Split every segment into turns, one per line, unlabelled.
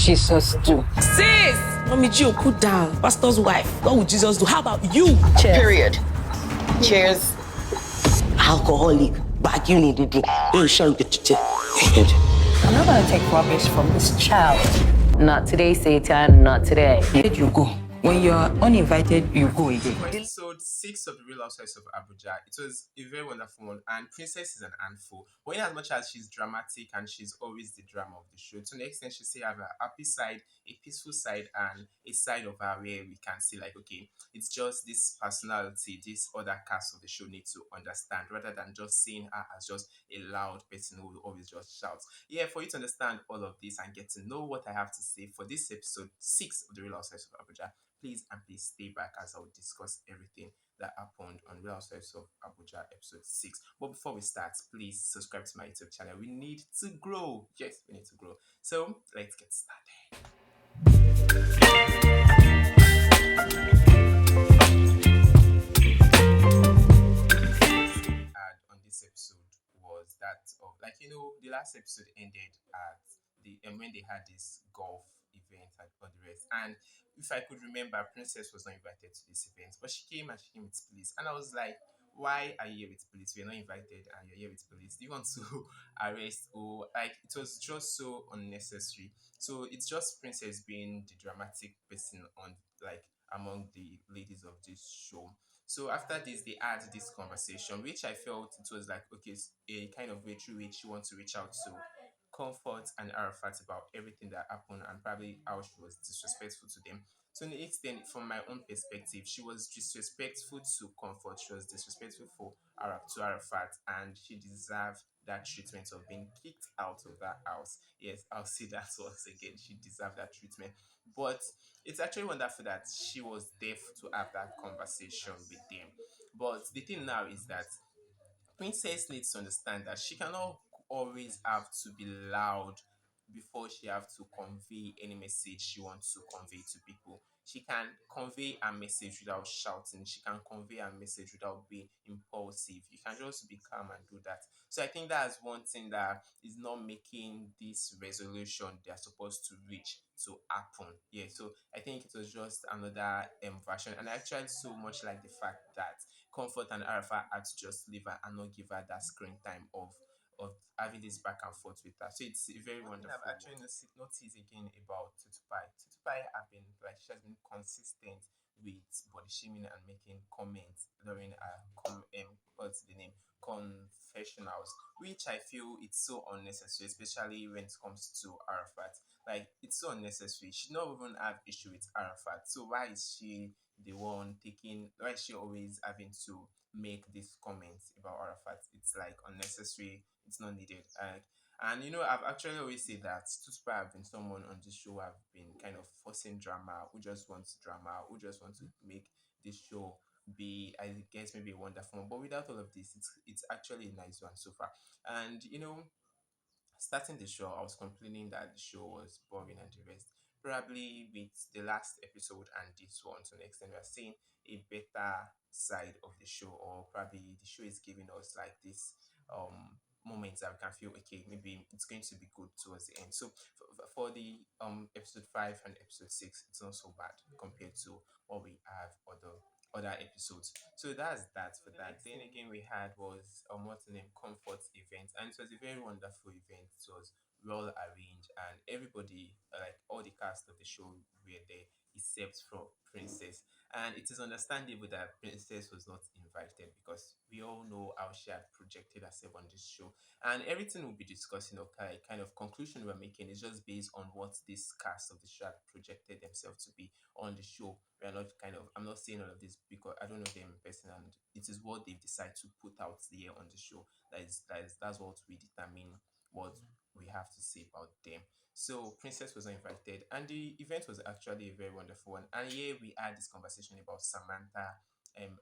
Jesus do?
Sis! Mommy Gio, cool down. Pastor's wife. What would Jesus do? How about you?
Cheers.
Period. Cheers.
Alcoholic. Bad you need it. You shall get it. I'm not gonna take rubbish from this child. Not today, Satan. Not today. Where did you go? When you're uninvited, you go again.
For episode 6 of the Real Housewives of Abuja, it was a very wonderful one, and Princess is an handful. But in as much as she's dramatic and she's always the drama of the show, to an extent she still have a happy side, a peaceful side, and a side of her where we can see like, okay, it's just this personality, this other cast of the show need to understand, rather than just seeing her as just a loud person who will always just shouts. Yeah, for you to understand all of this and get to know what I have to say for this episode 6 of the Real Housewives of Abuja, please stay back as I will discuss everything that happened on Real Housewives of Abuja episode 6. But before we start, please subscribe to my YouTube channel. We need to grow. Yes, we need to grow. So let's get started. And on this episode was that of the last episode ended at the when they had this golf event and all the rest. And if I could remember, Princess was not invited to this event, but she came with police. And I was like, why are you here with police? We're not invited and you're here with police. Do you want to arrest? Or like, it was just so unnecessary. So it's just Princess being the dramatic person on like among the ladies of this show. So after this, they had this conversation, which I felt it was like, okay, a kind of way through which she wants to reach out to Comfort and Arafat about everything that happened and probably how she was disrespectful to them. So in the extent, from my own perspective, she was disrespectful to Comfort. She was disrespectful to Arafat, and she deserved that treatment of being kicked out of that house. Yes, I'll say that once again. She deserved that treatment. But it's actually wonderful that she was there to have that conversation with them. But the thing now is that Princess needs to understand that she cannot always have to be loud before she have to convey any message she wants to convey to people. She can convey a message without shouting. She can convey a message without being impulsive. You can just be calm and do that. So I think that's one thing that is not making this resolution they're supposed to reach to happen. Yeah, so I think it was just another version. And I actually so much like the fact that Comfort and Arafat had to just leave her and not give her that screen time of having this back and forth with her. So it's very wonderful. I've actually noticed again about Tutupai. Tutupai have been like she has been consistent with body shaming and making comments during her what's the name confessionals, which I feel it's so unnecessary, especially when it comes to Arafat. Like it's so unnecessary. She not even have issue with Arafat. So why is she the one taking why is she always having to make these comments about Arafat? It's like unnecessary, it's not needed. And I've actually always said that Tuspa have been someone on this show who have been kind of forcing drama, who just wants to make this show be, I guess, maybe a wonderful one. But without all of this, it's actually a nice one so far. And starting the show, I was complaining that the show was boring and the rest. Probably with the last episode and this one, to an extent, we are seeing a better side of the show, or probably the show is giving us like this moments that we can feel okay, maybe it's going to be good towards the end. So for the episode 5 and episode 6, it's not so bad compared to what we have other episodes. So that's that for that. Then again, we had was what's the name Comfort event, and it was a very wonderful event. It was well arranged, and everybody, like all the cast of the show, were there except for Princess. And it is understandable that Princess was not invited because we all know how she had projected herself on this show, and everything we'll be discussing, okay, kind of conclusion we're making is just based on what this cast of the show had projected themselves to be on the show. We are not I'm not saying all of this because I don't know them in person, and it is what they've decided to put out there on the show. That's what we determine what we have to say about them. So Princess was not invited, and the event was actually a very wonderful one. And here we had this conversation about Samantha and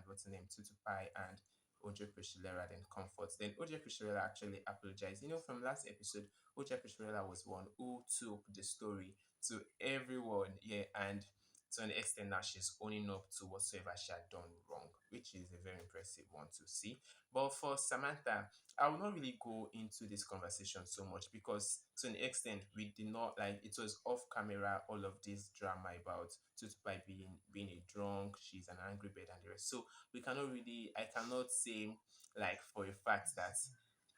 what's her name, Tutupai and OJ Priscilla and Comfort. Then OJ Priscilla actually apologized. From last episode, OJ Priscilla was one who took the story to everyone, yeah, and to an extent now she's owning up to whatsoever she had done wrong, which is a very impressive one to see. But for Samantha, I will not really go into this conversation so much because to an extent we did not like it was off camera all of this drama about Tutupai being a drunk, she's an angry bird and the rest. So we cannot really I cannot say like for a fact that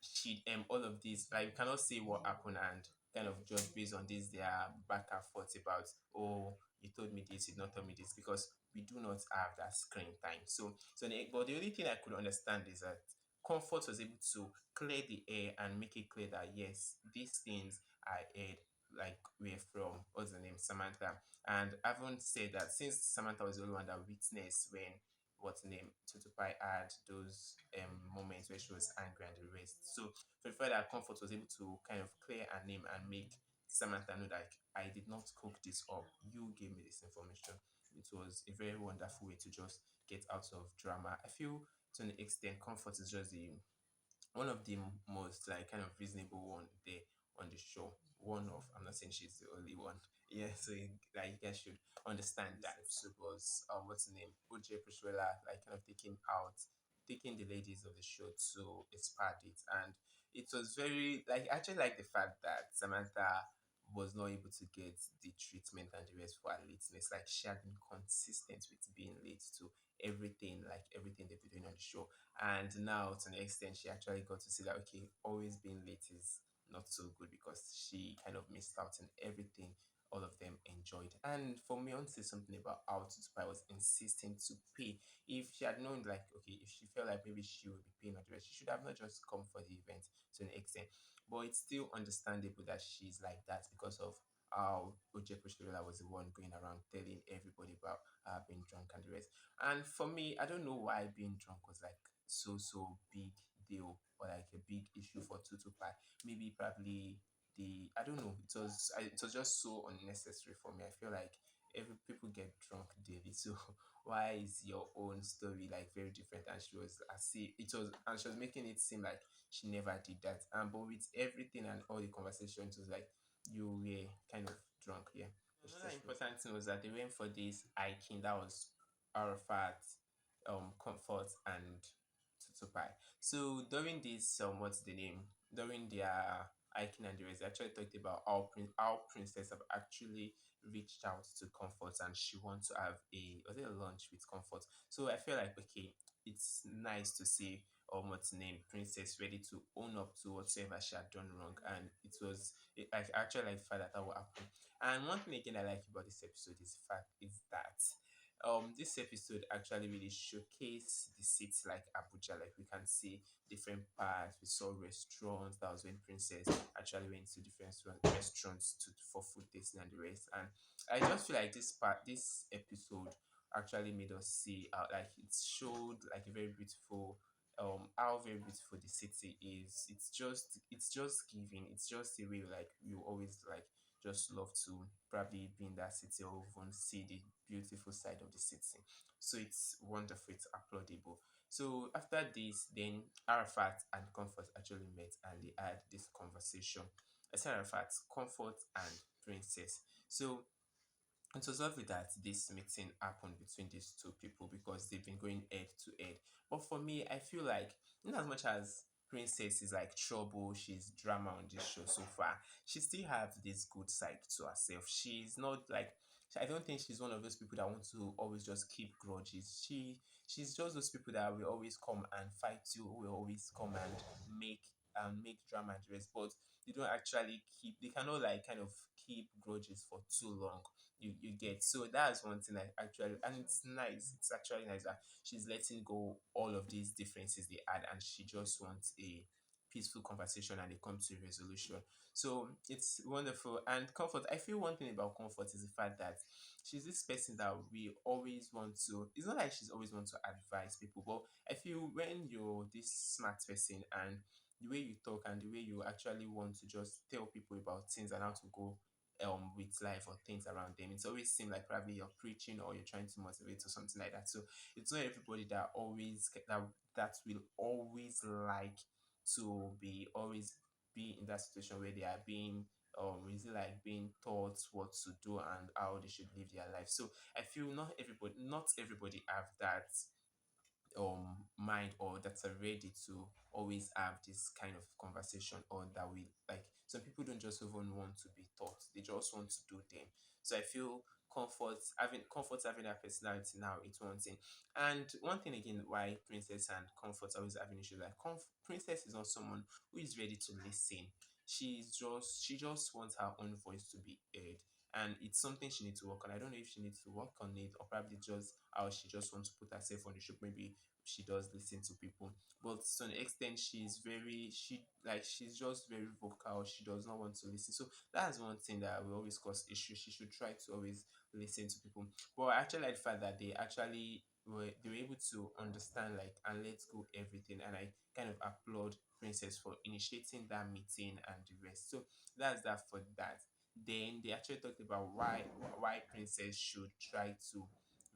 she all of this like we cannot say what happened and kind of judge based on this their back and forth about, oh, you told me this, you did not tell me this, because we do not have that screen time. But the only thing I could understand is that Comfort was able to clear the air and make it clear that yes, these things I heard like were from what's the name, Samantha. And I haven't said that since Samantha was the only one that witnessed when what's the name Tutupai had those moments where she was angry and the rest. So for the fact that Comfort was able to kind of clear her name and make Samantha know that I did not cook this up, you gave me this information. It was a very wonderful way to just get out of drama. I feel to an extent Comfort is just the one of the most like kind of reasonable one there on the show. One of, I'm not saying she's the only one. Yeah, so like you guys should understand that episode was what's the name? Uche Prishwela like kind of taking the ladies of the show to expand it. And it was very like I actually like the fact that Samantha was not able to get the treatment and the rest for her lateness. Like she had been consistent with being late to everything they've been doing on the show. And now to an extent she actually got to see that okay, always being late is not so good because she kind of missed out on everything all of them enjoyed. And for me, I want to say something about how Tutupai was insisting to pay. If she had known, like, okay, if she felt like maybe she would be paying or the rest, she should have not just come for the event to an extent. But it's still understandable that she's like that because of how Oje Pushirola was the one going around telling everybody about being drunk and the rest. And for me, I don't know why being drunk was like so big deal or like a big issue for Tutu Pie. Maybe probably the I don't know. It was just so unnecessary for me. I feel like every people get drunk daily. So why is your own story like very different? And she was I see it was and she was making it seem like she never did that. And but with everything and all the conversations, it was like you were kind of drunk. Yeah. Another important thing was that they went for this hiking that was Arafat, Comfort, and Tutupai. So during this, what's the name? During their hiking and the rest, they actually talked about how Princess have actually reached out to Comfort and she wants to have a lunch with Comfort. So I feel like okay, it's nice to see what's the name Princess ready to own up to whatsoever she had done wrong, and I actually like the fact that that will happen. And one thing again I like about this episode is that this episode actually really showcase the cities like Abuja. Like we can see different parts. We saw restaurants. That was when Princess actually went to different restaurants for food tasting and the rest. And I just feel like this episode actually made us see like it showed like a very beautiful how very beautiful the city is. It's just giving. It's just a way like you always like just love to probably be in that city or even see the beautiful side of the city. So it's wonderful, it's applaudable. So after this, then Arafat and Comfort actually met and they had this conversation. I said Arafat, Comfort, and Princess. So it was lovely that this meeting happened between these two people because they've been going head to head. But for me, I feel like, in as much as Princess is like trouble, she's drama on this show so far, she still have this good side to herself. She's not like, I don't think she's one of those people that want to always just keep grudges. She's just those people that will always come and fight you, will always come and make drama and the rest, but they don't actually keep. They cannot like kind of keep grudges for too long, you get. So that's one thing I actually, and it's nice, it's actually nice that she's letting go all of these differences they had and she just wants a peaceful conversation and they come to a resolution. So it's wonderful. And Comfort, I feel one thing about Comfort is the fact that she's this person that we always want to, it's not like she's always want to advise people, but I feel when you're this smart person and the way you talk and the way you actually want to just tell people about things and how to go with life or things around them. It's always seem like probably you're preaching or you're trying to motivate or something like that. So it's not everybody that will always like to be always be in that situation where they are being is it like being taught what to do and how they should live their life. So I feel not everybody have that mind, or that are ready to always have this kind of conversation, or that we like some people don't just even want to be taught, they just want to do them. So I feel comfort having a personality now, it's one thing. And one thing again, why Princess and Comfort always having issues, like Princess is not someone who is ready to listen. She just wants her own voice to be heard, and it's something she needs to work on. I don't know if she needs to work on it, or probably just how she just wants to put herself on the show. Maybe she does listen to people, but to an extent she's just very vocal. She does not want to listen. So that's one thing that will always cause issues. She should try to always listen to people. But I actually like the fact that they were able to understand, like, and let go everything. And I kind of applaud Princess for initiating that meeting and the rest. So that's that for that. Then they actually talked about why Princess should try to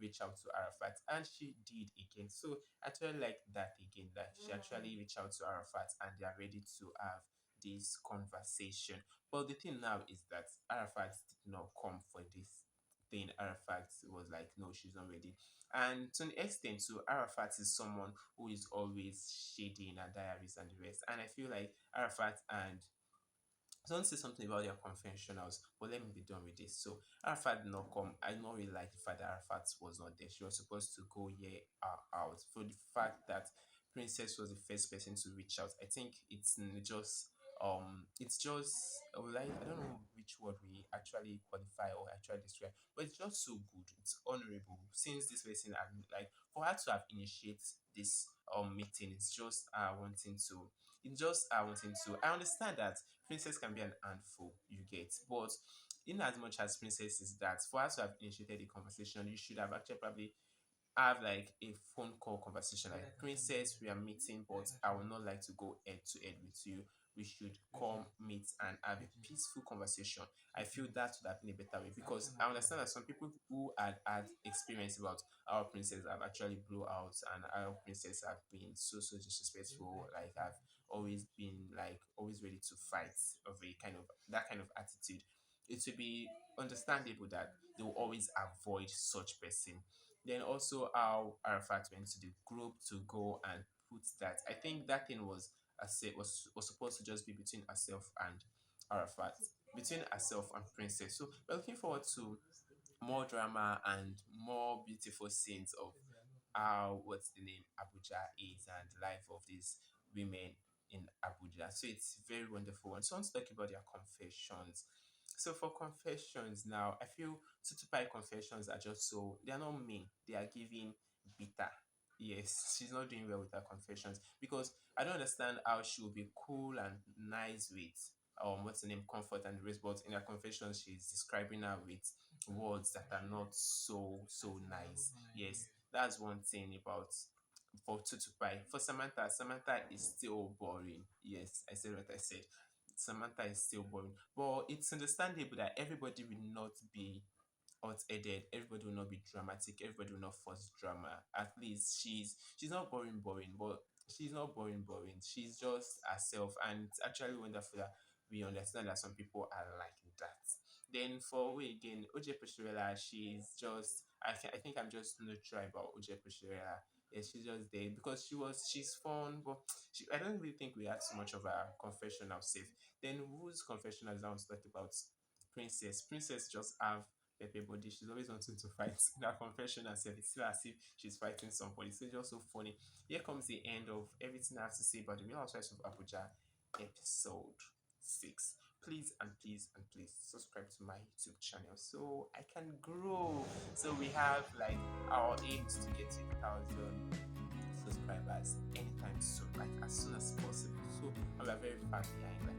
reach out to Arafat, and she did again. So I actually like that again, that she actually reached out to Arafat and they are ready to have this conversation. But the thing now is that Arafat did not come for this thing. Arafat was like, no, she's not ready. And to an extent, so Arafat is someone who is always shading her diaries and the rest. And I feel like Arafat and I want to say something about their confessionals, but let me be done with this. So Arafat did not come. I don't really like the fact that Arafat was not there. She was supposed to go here out. For the fact that Princess was the first person to reach out, I think it's just like, I don't know which word we actually qualify or actually describe, but it's just so good. It's honorable, since this person had, like, for her to have initiated this meeting. It's just wanting to. I understand that Princess can be an handful, you get, but in as much as Princess is that, for us to have initiated the conversation, you should have actually probably have like a phone call conversation, like, Princess, we are meeting, but I would not like to go head to head with you. We should come meet and have a peaceful conversation. I feel that would have been a better way, because I understand that some people who had experience about our Princess have actually blew out, and our Princess have been so disrespectful, like, have always been like always ready to fight, of a kind of that kind of attitude. It would be understandable that they will always avoid such person. Then also how Arafat went to the group to go and put that. I think that thing was supposed to just be between herself and Arafat, between herself and Princess. So we're looking forward to more drama and more beautiful scenes of how, what's the name, Abuja is, and the life of these women in Abuja. So it's very wonderful. And so I want to talk about their confessions. So for confessions now, I feel Tutupai confessions are just so, they are not mean. They are giving bitter. Yes, she's not doing well with her confessions, because I don't understand how she will be cool and nice with what's the name, Comfort and the rest, but in her confessions she's describing her with words that are not so nice. Yes, that's one thing about for Tutupai. For Samantha is still boring. Yes, I said what I said. Samantha is still boring, but it's understandable that everybody will not be hot-headed, everybody will not be dramatic, everybody will not force drama. At least she's not boring, but she's not boring. She's just herself, and it's actually wonderful that we understand that some people are like that. Then for we again, OJ Petrella, I think I'm just neutral about OJ Petrella. Yeah, she's just there because she's fun, but I don't really think we had so much of a confessional safe. Then whose confessional is now talk about? Princess just have Pepe body. She's always wanting to fight. In her confession herself, it's still as if she's fighting somebody. So it's just so funny. Here comes the end of everything I have to say about the Real Housewives of Abuja episode 6. Please and please and please subscribe to my YouTube channel so I can grow. So we have like our aim is to get to 1,000 subscribers anytime soon, like as soon as possible. So we are very far behind, like